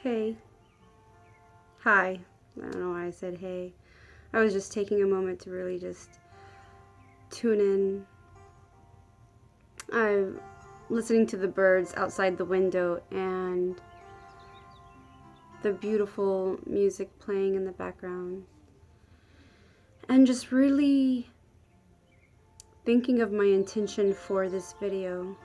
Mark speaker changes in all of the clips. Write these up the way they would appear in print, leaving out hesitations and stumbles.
Speaker 1: Hey. Hi. I don't know why I said hey. I was just taking a moment to really just tune in. I'm listening to the birds outside the window and the beautiful music playing in the background. And just really thinking of my intention for this video.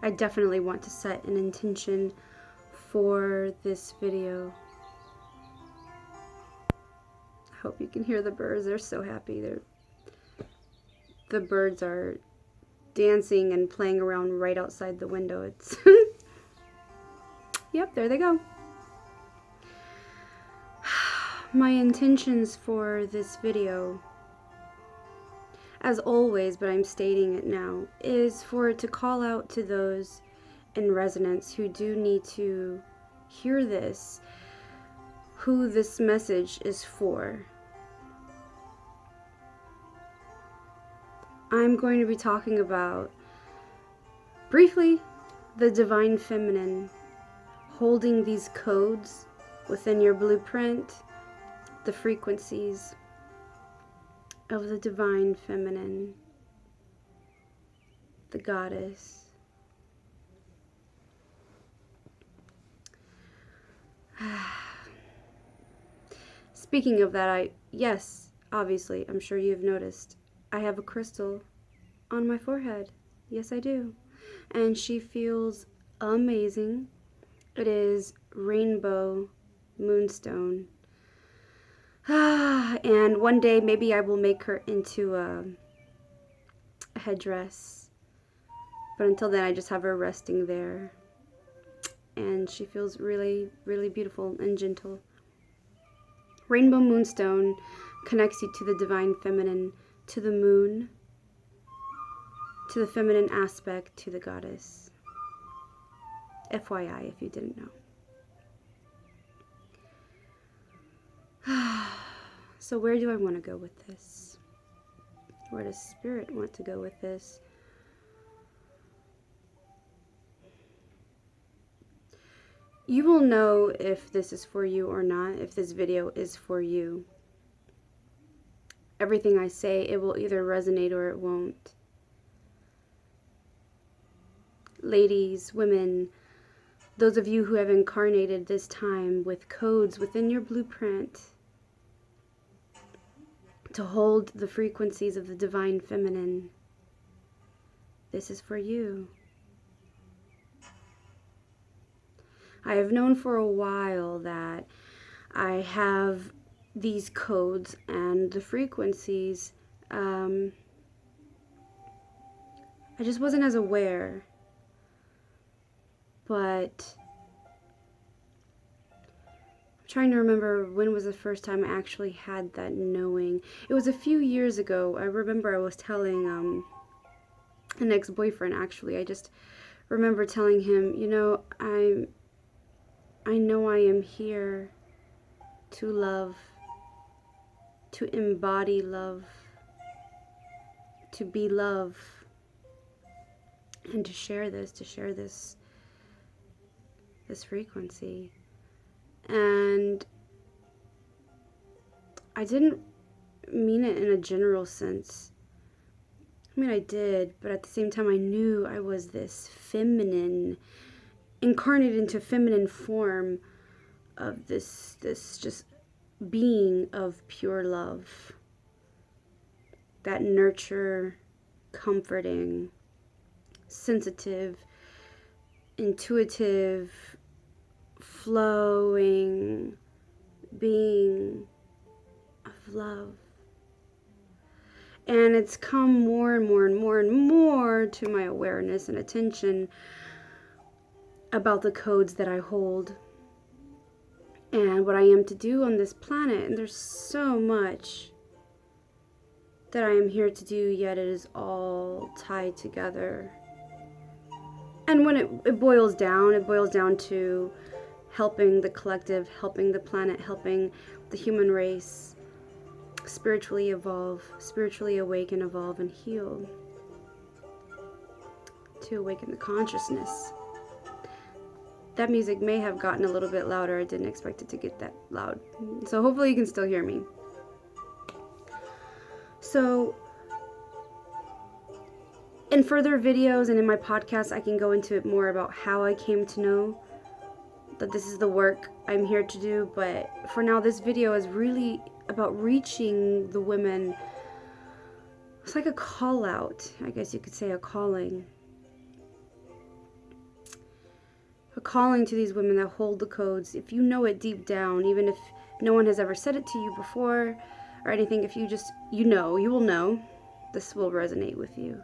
Speaker 1: I definitely want to set an intention for this video. I hope you can hear the birds. They're so happy. The birds are dancing and playing around right outside the window. It's Yep, there they go. My intentions for this video, as always, but I'm stating it now, is for it to call out to those in resonance who do need to hear this, who this message is for. I'm going to be talking about, briefly, the divine feminine, holding these codes within your blueprint, the frequencies of the divine feminine, the goddess. Speaking of that, yes, obviously, I'm sure you've noticed, I have a crystal on my forehead. Yes, I do. And she feels amazing. It is rainbow moonstone. And one day maybe I will make her into a headdress. But until then, I just have her resting there. And she feels really, really beautiful and gentle. Rainbow moonstone connects you to the divine feminine, to the moon, to the feminine aspect, to the goddess. FYI, if you didn't know. So where do I want to go with this? Where does Spirit want to go with this? You will know if this is for you or not, if this video is for you. Everything I say, it will either resonate or it won't. Ladies, women, those of you who have incarnated this time with codes within your blueprint to hold the frequencies of the divine feminine, this is for you. I have known for a while that I have these codes and the frequencies. I just wasn't as aware. But I'm trying to remember when was the first time I actually had that knowing. It was a few years ago. I remember I was telling an ex-boyfriend, actually. I just remember telling him, you know, I know I am here to love, to embody love, to be love, and to share this frequency. And I didn't mean it in a general sense. I mean, I did, but at the same time I knew I was this feminine, incarnated into feminine form of this just being of pure love. That nurture, comforting, sensitive, intuitive, flowing being of love. And it's come more and more and more and more to my awareness and attention about the codes that I hold and what I am to do on this planet. And there's so much that I am here to do, yet it is all tied together. And when it boils down to helping the collective, helping the planet, helping the human race spiritually evolve, spiritually awaken, evolve, and heal. To awaken the consciousness. that music may have gotten a little bit louder. I didn't expect it to get that loud. So hopefully you can still hear me. So in further videos and in my podcast, I can go into it more about how I came to know that this is the work I'm here to do. But for now, this video is really about reaching the women. It's like a call out, I guess you could say, a calling. A calling to these women that hold the codes. If you know it deep down, even if no one has ever said it to you before or anything, if you just, you will know, this will resonate with you.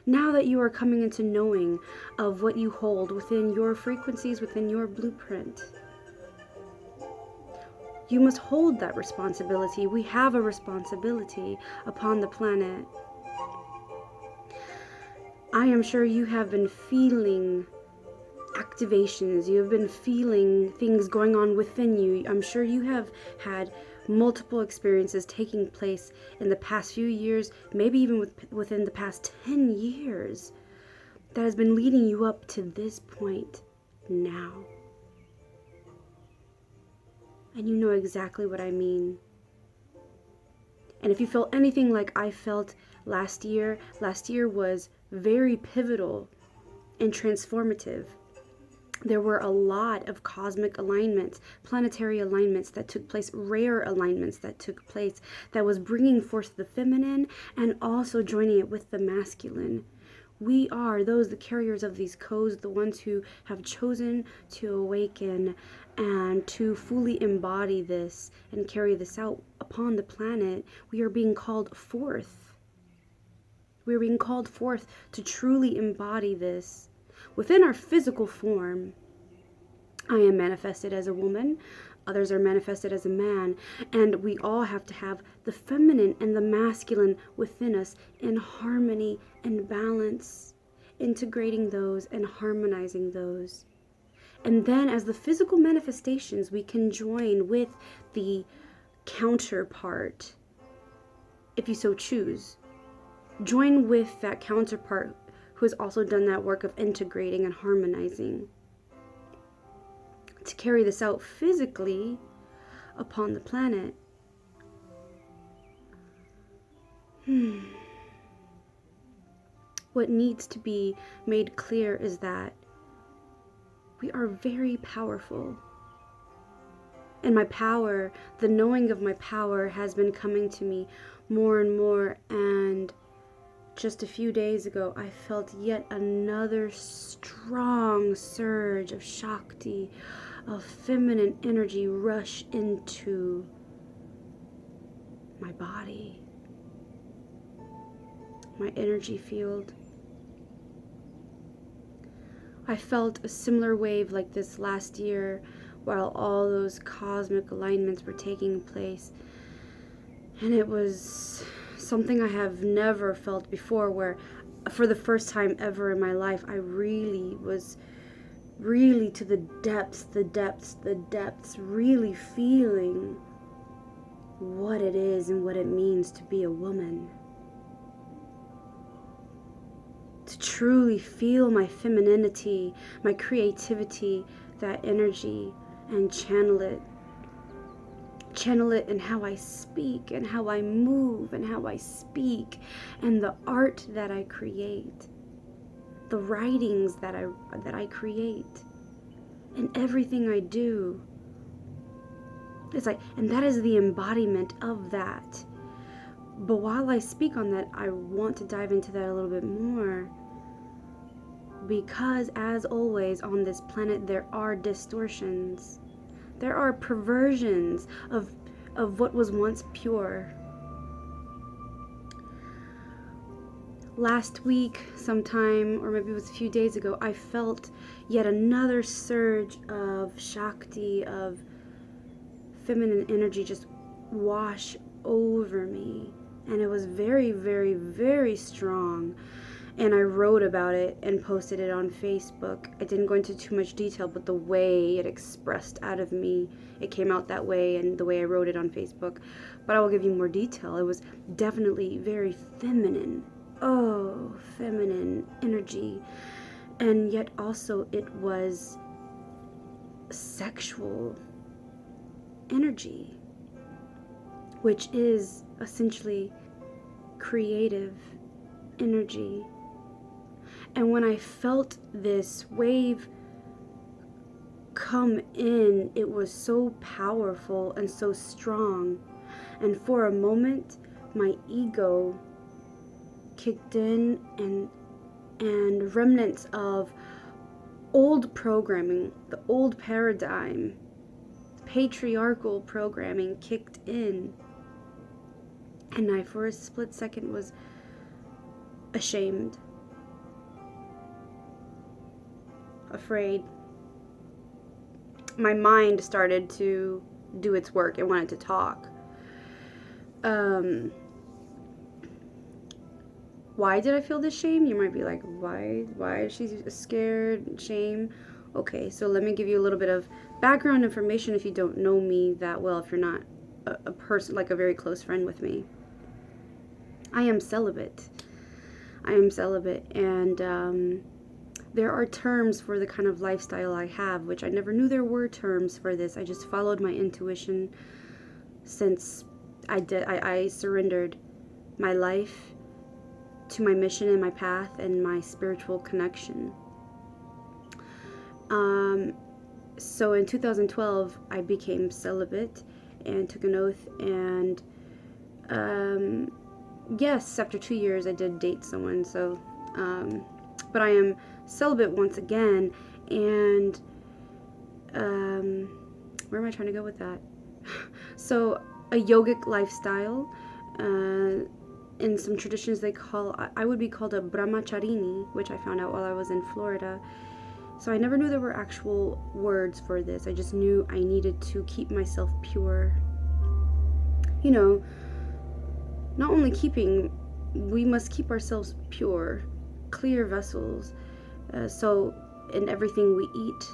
Speaker 1: Now that you are coming into knowing of what you hold within your frequencies, within your blueprint, you must hold that responsibility. We have a responsibility upon the planet. I am sure you have been feeling activations. You have been feeling things going on within you. I'm sure you have had multiple experiences taking place in the past few years, maybe even within the past 10 years, that has been leading you up to this point now. And you know exactly what I mean. And if you felt anything like I felt last year was very pivotal and transformative. There were a lot of cosmic alignments, planetary alignments that took place, rare alignments that took place, that was bringing forth the feminine and also joining it with the masculine. We are those, the carriers of these codes, the ones who have chosen to awaken and to fully embody this and carry this out upon the planet. We are being called forth. We are being called forth to truly embody this within our physical form. I am manifested as a woman. Others are manifested as a man. And we all have to have the feminine and the masculine within us in harmony and balance, integrating those and harmonizing those. And then as the physical manifestations, we can join with the counterpart, if you so choose. Join with that counterpart who has also done that work of integrating and harmonizing to carry this out physically upon the planet. What needs to be made clear is that we are very powerful. And my power, the knowing of my power, has been coming to me more and more. And just a few days ago, I felt yet another strong surge of Shakti, of feminine energy rush into my body, my energy field. I felt a similar wave like this last year while all those cosmic alignments were taking place. And it was something I have never felt before, where for the first time ever in my life, I really was to the depths, really feeling what it is and what it means to be a woman. To truly feel my femininity, my creativity, that energy, and channel it. Channel it in how I speak and how I move and how I speak and the art that I create, the writings that I create, and everything I do. It's like, and that is the embodiment of that. But while I speak on that, I want to dive into that a little bit more, because as always on this planet, there are distortions. There are perversions of what was once pure. Last week sometime, or maybe it was a few days ago, I felt yet another surge of Shakti, of feminine energy just wash over me. And it was very, very, very strong. And I wrote about it and posted it on Facebook. I didn't go into too much detail, but the way it expressed out of me, it came out that way, and the way I wrote it on Facebook. But I will give you more detail. It was definitely very feminine. Oh, feminine energy. And yet also it was sexual energy, which is essentially creative energy. And when I felt this wave come in, it was so powerful and so strong. And for a moment, my ego kicked in, and remnants of old programming, the old paradigm, patriarchal programming kicked in. And I, for a split second, was ashamed, afraid. My mind started to do its work. It wanted to talk. Why did I feel this shame? You might be like, why is she scared? Shame? Okay, so let me give you a little bit of background information if you don't know me that well, if you're not a person, like a very close friend with me. I am celibate. And there are terms for the kind of lifestyle I have, which I never knew there were terms for this. I just followed my intuition since I surrendered my life to my mission and my path and my spiritual connection. So in 2012, I became celibate and took an oath, and yes, after 2 years I did date someone, so but I am celibate once again. And where am I trying to go with that? So a yogic lifestyle, in some traditions I would be called a brahmacharini, which I found out while I was in Florida. So I never knew there were actual words for this. I just knew I needed to keep myself pure. You know, not only we must keep ourselves pure, clear vessels. So in everything we eat,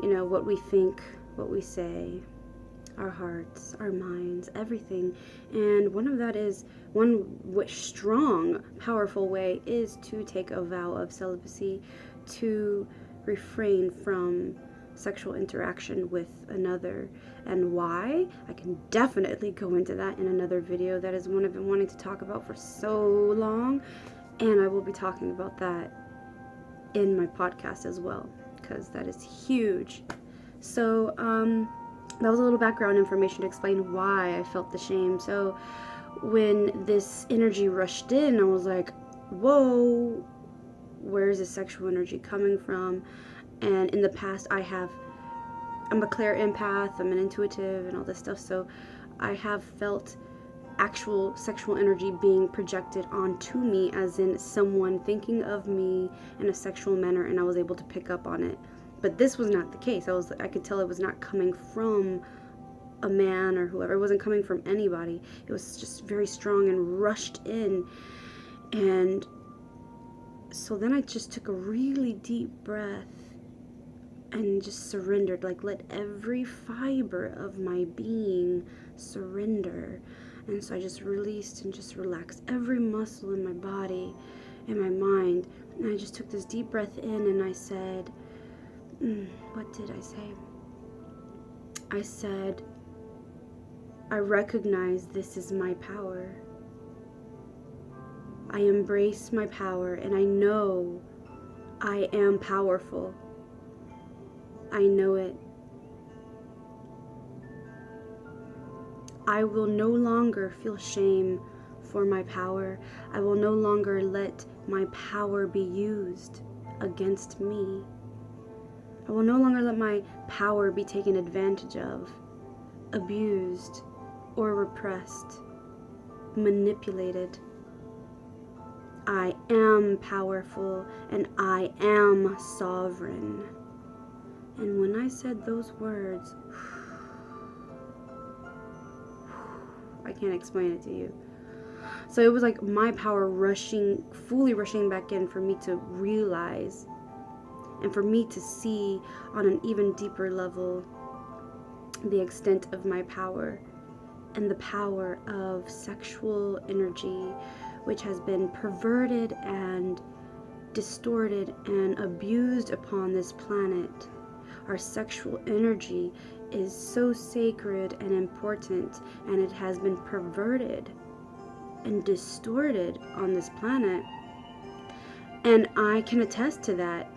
Speaker 1: you know, what we think, what we say, our hearts, our minds, everything. And one strong, powerful way is to take a vow of celibacy, to refrain from sexual interaction with another. And why? I can definitely go into that in another video. That is one I've been wanting to talk about for so long, and I will be talking about that in my podcast as well, because that is huge. So that was a little background information to explain why I felt the shame. So when this energy rushed in, I was like, whoa, where is this sexual energy coming from? And in the past, I'm a clear empath, I'm an intuitive and all this stuff, so I have felt actual sexual energy being projected onto me, as in someone thinking of me in a sexual manner, and I was able to pick up on it. But this was not the case. I could tell it was not coming from a man or whoever. It wasn't coming from anybody. It was just very strong and rushed in. And so then I just took a really deep breath and just surrendered, like let every fiber of my being surrender. And so I just released and just relaxed every muscle in my body and my mind. And I just took this deep breath in, and I said, what did I say? I said, I recognize this is my power. I embrace my power, and I know I am powerful. I know it. I will no longer feel shame for my power. I will no longer let my power be used against me. I will no longer let my power be taken advantage of, abused, or repressed, manipulated. I am powerful, and I am sovereign. And when I said those words, I can't explain it to you. So it was like my power fully rushing back in for me to realize, and for me to see on an even deeper level the extent of my power and the power of sexual energy, which has been perverted and distorted and abused upon this planet. Our sexual energy is so sacred and important, and it has been perverted and distorted on this planet. And I can attest to that.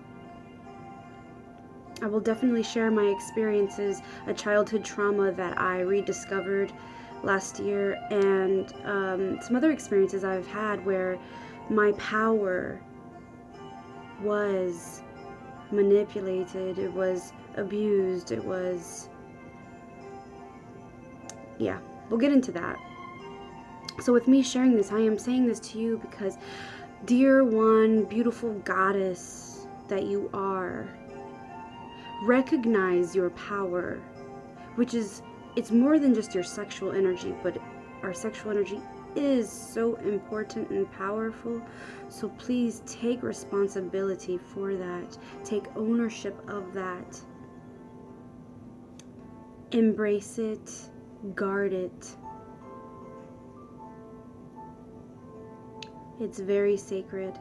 Speaker 1: I will definitely share my experiences, a childhood trauma that I rediscovered last year, and some other experiences I've had where my power was manipulated, it was abused, it was, yeah, we'll get into that. So with me sharing this, I am saying this to you because, dear one, beautiful goddess that you are, recognize your power, which is, it's more than just your sexual energy, but our sexual energy is so important and powerful. So please take responsibility for that. Take ownership of that. Embrace it. Guard it. It's very sacred.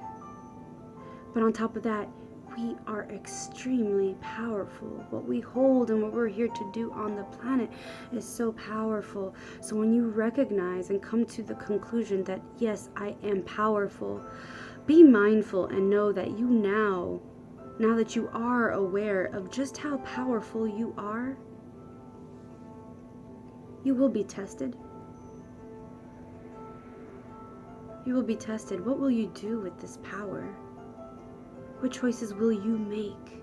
Speaker 1: But on top of that, we are extremely powerful. What we hold and what we're here to do on the planet is so powerful. So when you recognize and come to the conclusion that, yes, I am powerful, be mindful and know that you now that you are aware of just how powerful you are, you will be tested. You will be tested. What will you do with this power? What choices will you make?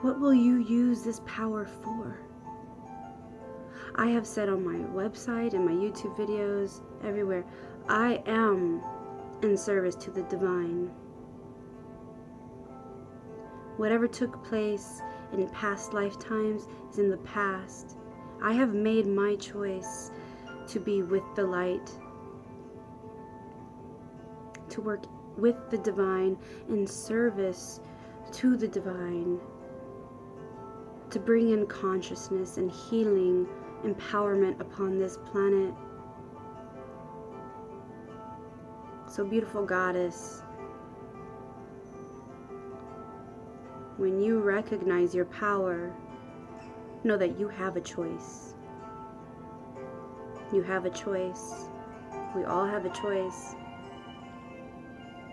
Speaker 1: What will you use this power for? I have said on my website and my YouTube videos, everywhere, I am in service to the divine. Whatever took place in past lifetimes is in the past. I have made my choice to be with the light, to work with the divine, in service to the divine, to bring in consciousness and healing, empowerment upon this planet. So beautiful goddess, when you recognize your power, know that you have a choice. You have a choice. We all have a choice.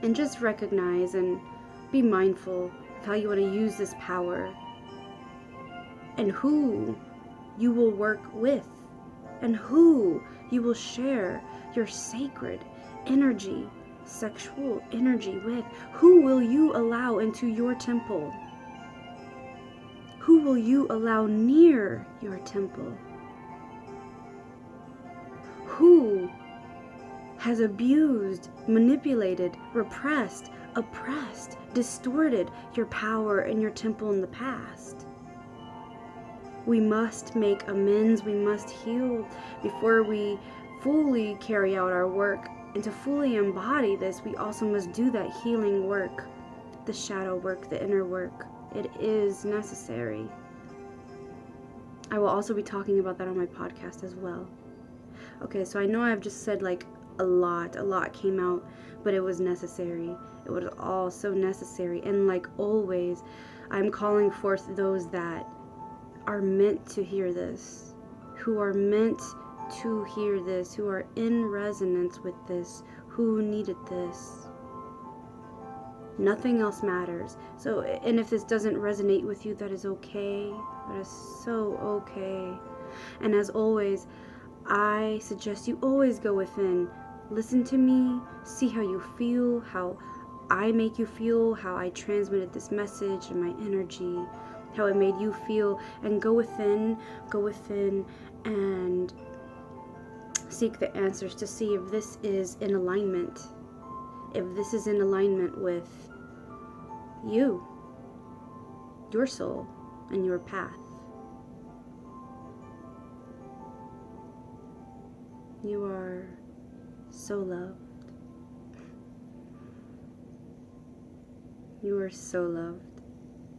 Speaker 1: And just recognize and be mindful of how you want to use this power and who you will work with and who you will share your sacred energy, sexual energy with. Who will you allow into your temple? Who will you allow near your temple? Who has abused, manipulated, repressed, oppressed, distorted your power and your temple in the past? We must make amends, we must heal before we fully carry out our work. And to fully embody this, we also must do that healing work, the shadow work, the inner work. It is necessary. I will also be talking about that on my podcast as well. Okay, so I know I've just said like a lot came out, but it was necessary. It was all so necessary. And like always, I'm calling forth those that are meant to hear this, who are meant to hear this, who are in resonance with this, who needed this. Nothing else matters. So, and if this doesn't resonate with you, that is okay. That is so okay. And as always, I suggest you always go within. Listen to me, see how you feel, how I make you feel, how I transmitted this message and my energy, how it made you feel, and go within and seek the answers to see if this is in alignment. If this is in alignment with you, your soul, and your path. You are so loved. You are so loved.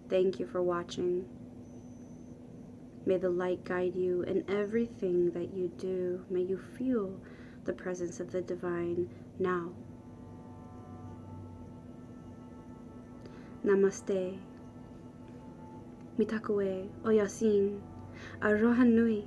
Speaker 1: Thank you for watching. May the light guide you in everything that you do. May you feel the presence of the divine now. Namaste. Mitakue, Oyasin, Aroha Nui.